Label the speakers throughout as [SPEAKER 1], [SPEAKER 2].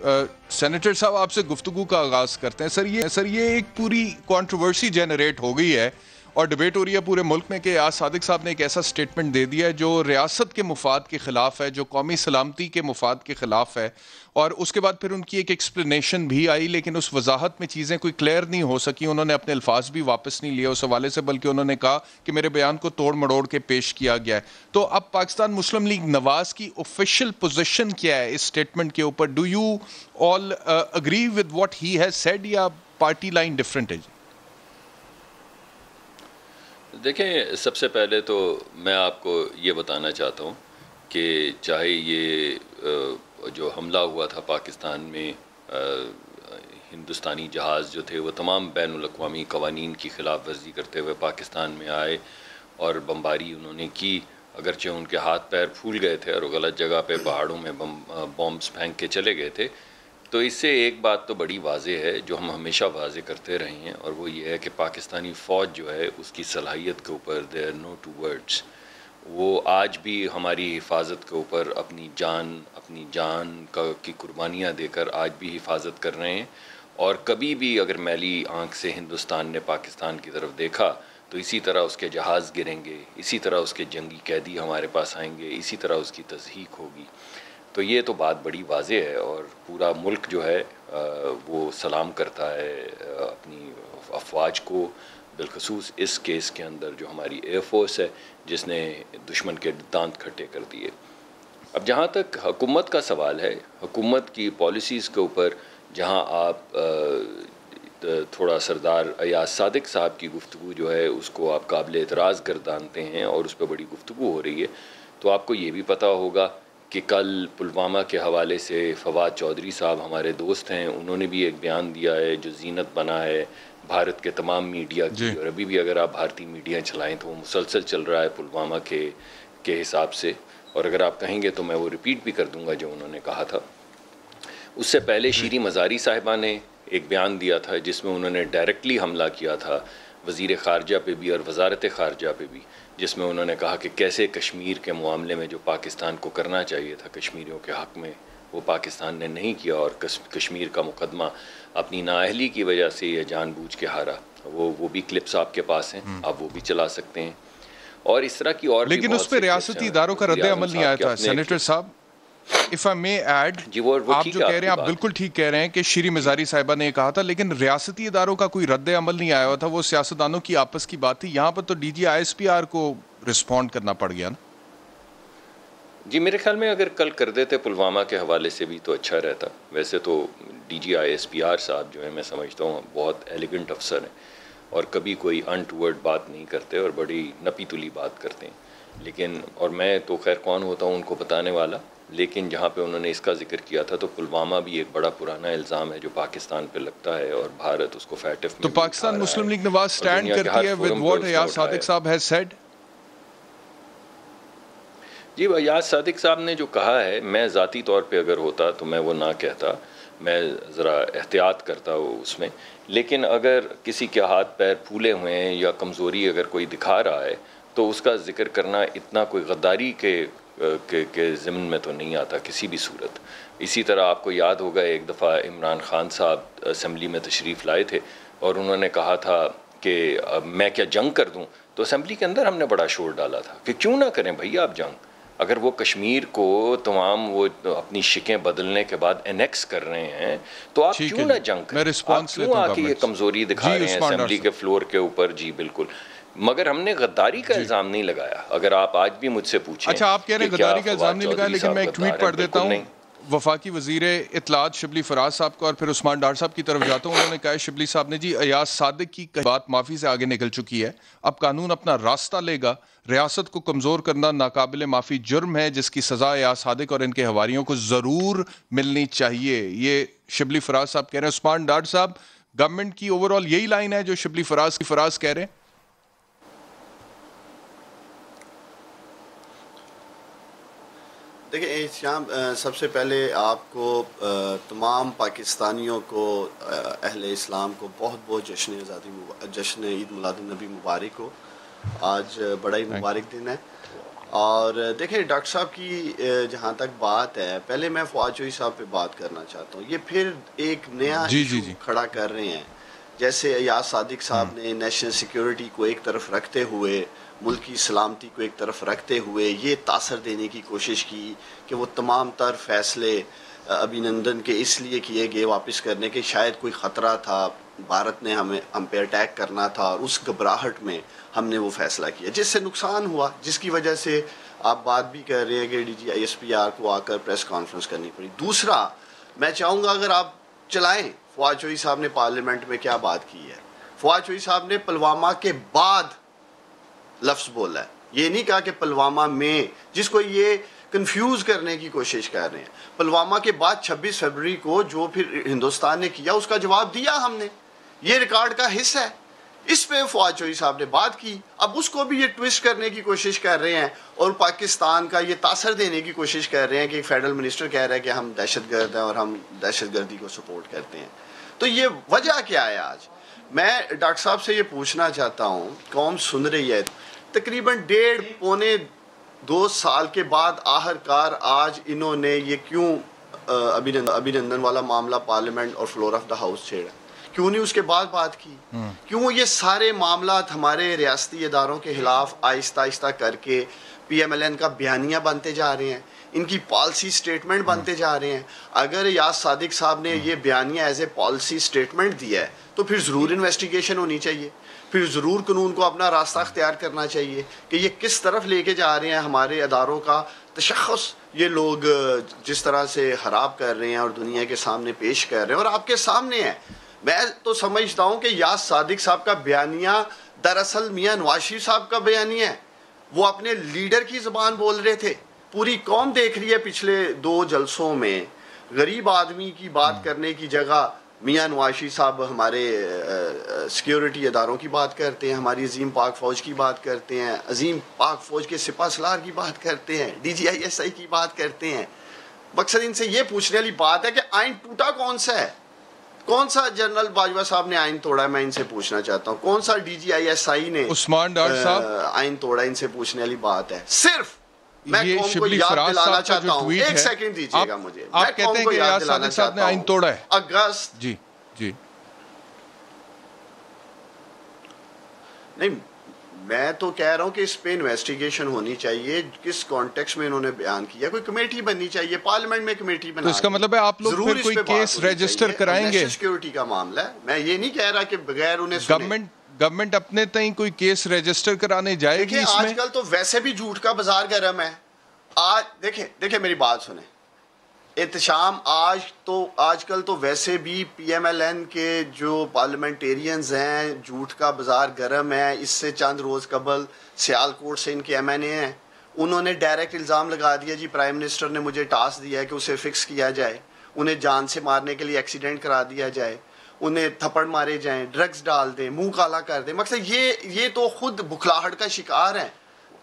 [SPEAKER 1] Senator साहब आपसे गुफ्तगू का आगाज करते हैं। सर ये एक पूरी कंट्रोवर्सी जनरेट हो गई है और डिबेट हो रही है पूरे मुल्क में कि आज सादिक साहब ने एक ऐसा स्टेटमेंट दे दिया है जो रियासत के मुफाद के खिलाफ है, जो कौमी सलामती के मुफाद के खिलाफ है। और उसके बाद फिर उनकी एक एक्सप्लेनेशन भी आई, लेकिन उस वजाहत में चीज़ें कोई क्लियर नहीं हो सकी। उन्होंने अपने अल्फाज भी वापस नहीं लिए उस हवाले से, बल्कि उन्होंने कहा कि मेरे बयान को तोड़ मड़ोड़ के पेश किया गया है। तो अब पाकिस्तान मुस्लिम लीग नवाज की ऑफिशियल पोजीशन क्या है इस स्टेटमेंट के ऊपर? Do you all agree with what he has said या पार्टी लाइन डिफरेंट है?
[SPEAKER 2] देखें, सबसे पहले तो मैं आपको ये बताना चाहता हूँ कि चाहे ये जो हमला हुआ था पाकिस्तान में, हिंदुस्तानी जहाज़ जो थे वो तमाम बैनुल-अक़वामी क़वानीन की ख़िलाफ़ वर्जी करते हुए पाकिस्तान में आए और बमबारी उन्होंने की। अगरचे उनके हाथ पैर फूल गए थे और गलत जगह पे पहाड़ों में बॉम्ब्स फेंक के चले गए थे। तो इससे एक बात तो बड़ी वाज़ेह है जो हम हमेशा वाज़ेह करते रहे हैं, और वो ये है कि पाकिस्तानी फ़ौज जो है उसकी सलाहियत के ऊपर there are no two words. वो आज भी हमारी हिफाजत के ऊपर अपनी जान की कुर्बानियाँ देकर आज भी हिफाजत कर रहे हैं। और कभी भी अगर मैली आँख से हिंदुस्तान ने पाकिस्तान की तरफ देखा तो इसी तरह उसके जहाज़ गिरेंगे, इसी तरह उसके जंगी कैदी हमारे पास आएंगे, इसी तरह उसकी तज़हीक होगी। तो ये तो बात बड़ी वाज़ेह है और पूरा मुल्क जो है वो सलाम करता है अपनी अफवाज को, बिलखसूस इस केस के अंदर जो हमारी एयरफोर्स है जिसने दुश्मन के दांत खट्टे कर दिए। अब जहाँ तक हुकूमत का सवाल है, हुकूमत की पॉलिसीज़ के ऊपर जहाँ आप थोड़ा सरदार अयाज सादिक साहब की गुफ्तगू जो है उसको आप काबिल एतराज़ गर्दानते हैं और उस पर बड़ी गुफ्तगू हो रही है, तो आपको ये भी पता होगा कि कल पुलवामा के हवाले से फवाद चौधरी साहब हमारे दोस्त हैं, उन्होंने भी एक बयान दिया है जो ज़ीनत बना है भारत के तमाम मीडिया की। और अभी भी अगर आप भारतीय मीडिया चलाएं तो वो मुसलसल चल रहा है पुलवामा के हिसाब से, और अगर आप कहेंगे तो मैं वो रिपीट भी कर दूंगा जो उन्होंने कहा था। उससे पहले शीरी मज़ारी साहिबा ने एक बयान दिया था जिसमें उन्होंने डायरेक्टली हमला किया था वज़ीर ख़ारजा पे भी और वज़ारत ख़ारजा पे भी, जिसमें उन्होंने कहा कि कैसे कश्मीर के मामले में जो पाकिस्तान को करना चाहिए था कश्मीरियों के हक़ में वो पाकिस्तान ने नहीं किया, और कश्मीर का मुकदमा अपनी नाअहली की वजह से यह जानबूझ के हारा। वो भी क्लिप्स आपके पास हैं, आप वो भी चला सकते हैं। और इस तरह की और
[SPEAKER 1] लेकिन उस पर रियासती इदारों का रद्द अमल नहीं आया था। सेनेटर साहब, इफ आई मे ऐड, आप जो कह रहे हैं आप बिल्कुल ठीक कह रहे हैं कि शीरी मज़ारी साहिबा ने कहा था, लेकिन रियासती इदारों का कोई रद्द अमल नहीं आया था, वो सियासतदानों की आपस की बात थी। यहाँ पर तो DG ISPR को रिस्पॉन्ड करना पड़ गया ना।
[SPEAKER 2] जी, मेरे ख्याल में अगर कल कर देते पुलवामा के हवाले से भी तो अच्छा रहता। वैसे तो DG ISPR साहब जो है मैं समझता हूँ बहुत एलिगेंट अफसर हैं और कभी कोई अनटूवर्ड बात नहीं करते और बड़ी नपी तुली बात करते हैं। लेकिन और मैं तो खैर कौन होता हूँ उनको बताने वाला, लेकिन जहाँ पे उन्होंने इसका जिक्र किया था तो पुलवामा भी एक बड़ा पुराना इल्ज़ाम है जो पाकिस्तान पे लगता है और भारत उसको फैटिफ में
[SPEAKER 1] तो पाकिस्तान मुस्लिम लीग नवाज स्टैंड करती है विद व्हाट अयाज सादिक साहब हैज सेड।
[SPEAKER 2] जी, अयाज सादिक साहब ने जो कहा है, मैं ज़ाती तौर पे अगर होता तो मैं वो ना कहता, मैं ज़रा एहतियात करता उसमें। लेकिन अगर किसी के हाथ पैर फूले हुए हैं या कमज़ोरी अगर कोई दिखा रहा है तो उसका जिक्र करना इतना कोई गद्दारी के ज़िम्न में तो नहीं आता किसी भी सूरत। इसी तरह आपको याद होगा एक दफ़ा इमरान ख़ान साहब असम्बली में तशरीफ़ लाए थे और उन्होंने कहा था कि मैं क्या जंग कर दूं, तो असम्बली के अंदर हमने बड़ा शोर डाला था कि क्यों ना करें भैया आप जंग। अगर वो कश्मीर को तमाम वो अपनी शिकें बदलने के बाद एनेक्स कर रहे हैं तो आप क्यों ना जंग करें, आप क्यों आके ये कमज़ोरी दिखा रहे हैं असम्बली के फ्लोर के ऊपर। जी बिल्कुल, मगर हमने गद्दारी का इल्ज़ाम नहीं लगाया। अगर आप आज भी मुझसे पूछें,
[SPEAKER 1] अच्छा आप कह रहे हैं गद्दारी का इल्ज़ाम नहीं लगाया, लेकिन मैं एक ट्वीट पढ़ देता हूँ वफाकी वज़ीर इत्तलात शिबली फराज साहब को और फिर उस्मान डार साहब की तरफ जाता हूँ। उन्होंने कहा शिबली साहब ने, जी अयाज सादिक की बात माफ़ी से आगे निकल चुकी है, अब कानून अपना रास्ता लेगा, रियासत को कमज़ोर करना नाकाबिले माफ़ी जुर्म है जिसकी सज़ा अयाज सादिक और इनके हवारियों को ज़रूर मिलनी चाहिए। ये शिबली फराज साहब कह रहे हैं। उस्मान डार साहब, गवर्नमेंट की ओवरऑल यही लाइन है जो शिबली फराज कह रहे हैं?
[SPEAKER 3] देखिए श्याम, सबसे पहले आपको तमाम पाकिस्तानियों को, अहले इस्लाम को बहुत बहुत जश्न ईद मिलादुन्नबी मुबारक हो। आज बड़ा ही मुबारक दिन है और देखिए डॉक्टर साहब की जहाँ तक बात है, पहले मैं फवाद चौधरी साहब पे बात करना चाहता हूँ। ये फिर एक नया
[SPEAKER 1] जी
[SPEAKER 3] इशू
[SPEAKER 1] जी जी
[SPEAKER 3] खड़ा कर रहे हैं। जैसे अयाज सादिक साहब ने नेशनल सिक्योरिटी को एक तरफ रखते हुए, मुल्क की सलामती को एक तरफ रखते हुए ये तासर देने की कोशिश की कि वो तमाम तर फैसले अभिनंदन के इसलिए किए गए वापस करने के, शायद कोई ख़तरा था, भारत ने हम पे अटैक करना था और उस घबराहट में हमने वो फैसला किया जिससे नुकसान हुआ, जिसकी वजह से आप बात भी कर रहे हैं कि DGISPR को आकर प्रेस कॉन्फ्रेंस करनी पड़ी। दूसरा, मैं चाहूँगा अगर आप चलाएं फवाद चौधरी साहब ने पार्लियामेंट में क्या बात की है। फवाद चौधरी साहब ने पुलवामा के बाद लफ्ज़ बोला है, ये नहीं कहा कि पुलवामा में, जिसको ये कंफ्यूज करने की कोशिश कर रहे हैं। पुलवामा के बाद 26 फरवरी को जो फिर हिंदुस्तान ने किया उसका जवाब दिया हमने, ये रिकॉर्ड का हिस्सा है। इस पे फवाद चौधरी साहब ने बात की, अब उसको भी ये ट्विस्ट करने की कोशिश कर रहे हैं और पाकिस्तान का ये तासर देने की कोशिश कर रहे हैं कि एक फेडरल मिनिस्टर कह रहा है कि हम दहशतगर्द हैं और हम दहशतगर्दी को सपोर्ट करते हैं। तो ये वजह क्या है? आज मैं डॉक्टर साहब से ये पूछना चाहता हूँ, कौम सुन रही है, तकरीबन 1.5-2 साल के बाद आखिरकार आज इन्होंने ये क्यों अभिनंदन वाला मामला पार्लियामेंट और फ्लोर ऑफ द हाउस छेड़ा? क्यों नहीं उसके बाद बात की? क्यों ये सारे मामला हमारे रियासती इदारों के खिलाफ आहिस्ता आहिस्ता करके PMLN का बयानिया बनते जा रहे हैं, इनकी पॉलिसी स्टेटमेंट बनते जा रहे हैं? अगर याद सादिक साहब ने ये बयानिया एज ए पॉलिसी स्टेटमेंट दिया है तो फिर ज़रूर इन्वेस्टिगेशन होनी चाहिए, फिर ज़रूर कानून को अपना रास्ता अख्तियार करना चाहिए कि ये किस तरफ लेके जा रहे हैं हमारे अदारों का तशख़्ख़ुस, ये लोग जिस तरह से ख़राब कर रहे हैं और दुनिया के सामने पेश कर रहे हैं और आपके सामने है। मैं तो समझता हूँ कि याद सादिक साहब का बयानिया दरअसल मियाँ नवाज शरीफ साहब का बयानिया है। वो अपने लीडर की ज़बान बोल रहे थे, पूरी कौम देख रही है। पिछले 2 जलसों में गरीब आदमी की बात करने की जगह मियाँ नवाज शरीफ साहब हमारे सिक्योरिटी इदारों की बात करते हैं, हमारी अजीम पाक फ़ौज की बात करते हैं, अजीम पाक फ़ौज के सिपह सलार की बात करते हैं, DGISI की बात करते हैं। मकसद इनसे ये पूछने वाली बात है कि आइन टूटा कौन सा है? कौन सा जनरल बाजवा साहब ने आइन तोड़ा है? मैं इनसे पूछना चाहता हूँ। कौन सा DGISI ने
[SPEAKER 1] उस्मान डार साहब
[SPEAKER 3] आइन तोड़ा? इनसे पूछने वाली बात है। सिर्फ मैं
[SPEAKER 1] ये
[SPEAKER 3] कौम को याद दिलाना चाहता हूँ, एक सेकंड दीजिएगा मुझे।
[SPEAKER 1] आप कहते हैं कि याद सादिक साहब ने आइन तोड़ा है?
[SPEAKER 3] अगस्त
[SPEAKER 1] जी जी
[SPEAKER 3] नहीं, मैं तो कह रहा हूँ कि इस पे इन्वेस्टिगेशन होनी चाहिए। किस कॉन्टेक्स्ट में इन्होंने बयान किया, कोई कमेटी बननी चाहिए, पार्लियामेंट में कमेटी बना।
[SPEAKER 1] तो इसका मतलब है आप लोग फिर कोई केस रजिस्टर कराएंगे?
[SPEAKER 3] सिक्योरिटी का मामला है, मैं ये नहीं कह रहा कि बगैर उन्हें
[SPEAKER 1] गवर्नमेंट अपने तय कोई केस रजिस्टर कराने जाएगी इसमें?
[SPEAKER 3] आजकल तो वैसे भी झूठ का बाजार गर्म है। आज देखिए मेरी बात सुने एहतशाम, आजकल तो वैसे भी PMLN के जो पार्लियामेंटेरियंस हैं, झूठ का बाजार गर्म है। इससे चंद रोज़ कबल सियालकोट से इनके MNA हैं, उन्होंने डायरेक्ट इल्ज़ाम लगा दिया जी प्राइम मिनिस्टर ने मुझे टास्क दिया है कि उसे फिक्स किया जाए, उन्हें जान से मारने के लिए एक्सीडेंट करा दिया जाए, उन्हें थप्पड़ मारे जाएं, ड्रग्स डाल दें, मुंह काला कर दें। मकसद ये तो खुद बुखलाहट का शिकार हैं,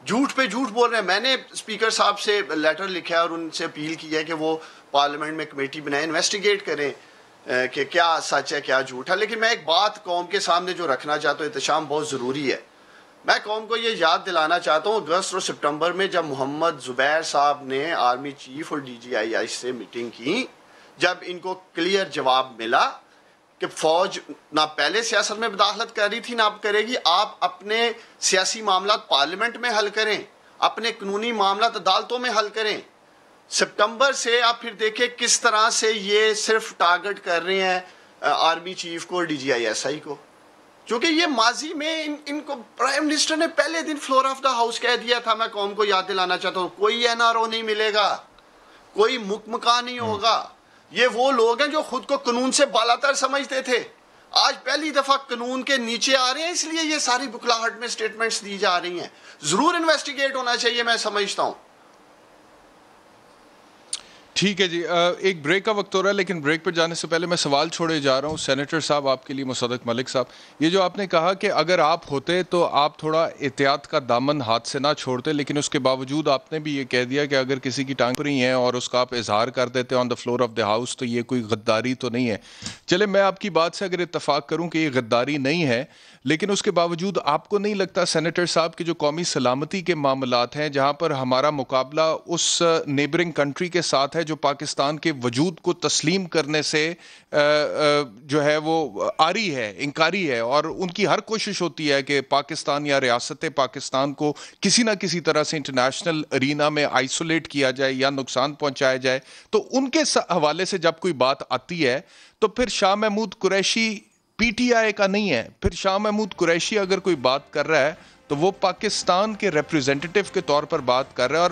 [SPEAKER 3] झूठ पे झूठ बोल रहे हैं। मैंने स्पीकर साहब से लेटर लिखा है और उनसे अपील की है कि वो पार्लियामेंट में कमेटी बनाए, इन्वेस्टिगेट करें कि क्या सच है क्या झूठ है। लेकिन मैं एक बात कौम के सामने जो रखना चाहता हूँ, एहतशाम बहुत ज़रूरी है। मैं कौम को ये याद दिलाना चाहता हूँ, अगस्त और सितंबर में जब मोहम्मद ज़ुबैर साहब ने आर्मी चीफ और DGI से मीटिंग की, जब इनको क्लियर जवाब मिला कि फ़ौज ना पहले सियासत में मुदाखलत कर रही थी ना अब करेगी, आप अपने सियासी मामला पार्लियामेंट में हल करें, अपने कानूनी मामला अदालतों में हल करें। सितंबर से आप फिर देखें किस तरह से ये सिर्फ टारगेट कर रहे हैं आर्मी चीफ को और DGISI को, क्योंकि ये माजी में इनको प्राइम मिनिस्टर ने पहले दिन फ्लोर ऑफ द हाउस कह दिया था। मैं कौम को याद दिलाना चाहता हूँ, कोई NRO नहीं मिलेगा, कोई मुकमका नहीं होगा। ये वो लोग हैं जो खुद को कानून से बालातर समझते थे, आज पहली दफा कानून के नीचे आ रहे हैं, इसलिए ये सारी बुखलाहट में स्टेटमेंट्स दी जा रही हैं। जरूर इन्वेस्टिगेट होना चाहिए, मैं समझता हूं।
[SPEAKER 1] ठीक है जी, एक ब्रेक का वक्त हो रहा है, लेकिन ब्रेक पर जाने से पहले मैं सवाल छोड़े जा रहा हूँ सेनेटर साहब आपके लिए, मुसद्दक मलिक साहब। ये जो आपने कहा कि अगर आप होते तो आप थोड़ा एहतियात का दामन हाथ से ना छोड़ते, लेकिन उसके बावजूद आपने भी ये कह दिया कि अगर किसी की टांग परी है और उसका आप इजहार कर देते on the floor of the house तो ये कोई गद्दारी तो नहीं है। चले मैं आपकी बात से अगर इत्तफाक करूँ कि ये गद्दारी नहीं है, लेकिन उसके बावजूद आपको नहीं लगता सेनेटर साहब कि जो कौमी सलामती के मामलात हैं, जहां पर हमारा मुकाबला उस नेबरिंग कंट्री के साथ है जो पाकिस्तान के वजूद को तस्लीम करने से जो है वो आरी है, इंकारी है, और उनकी हर कोशिश होती है कि पाकिस्तान या रियासत पाकिस्तान को किसी ना किसी तरह से इंटरनेशनल अरीना में आइसोलेट किया जाए या नुकसान पहुंचाया जाए, तो उनके हवाले से जब कोई बात आती है तो फिर शाह महमूद कुरैशी पीटीआई का नहीं है। फिर शाह महमूद कुरैशी अगर कोई बात कर रहा है तो वो पाकिस्तान के रिप्रेजेंटेटिव के तौर पर बात कर रहा है। और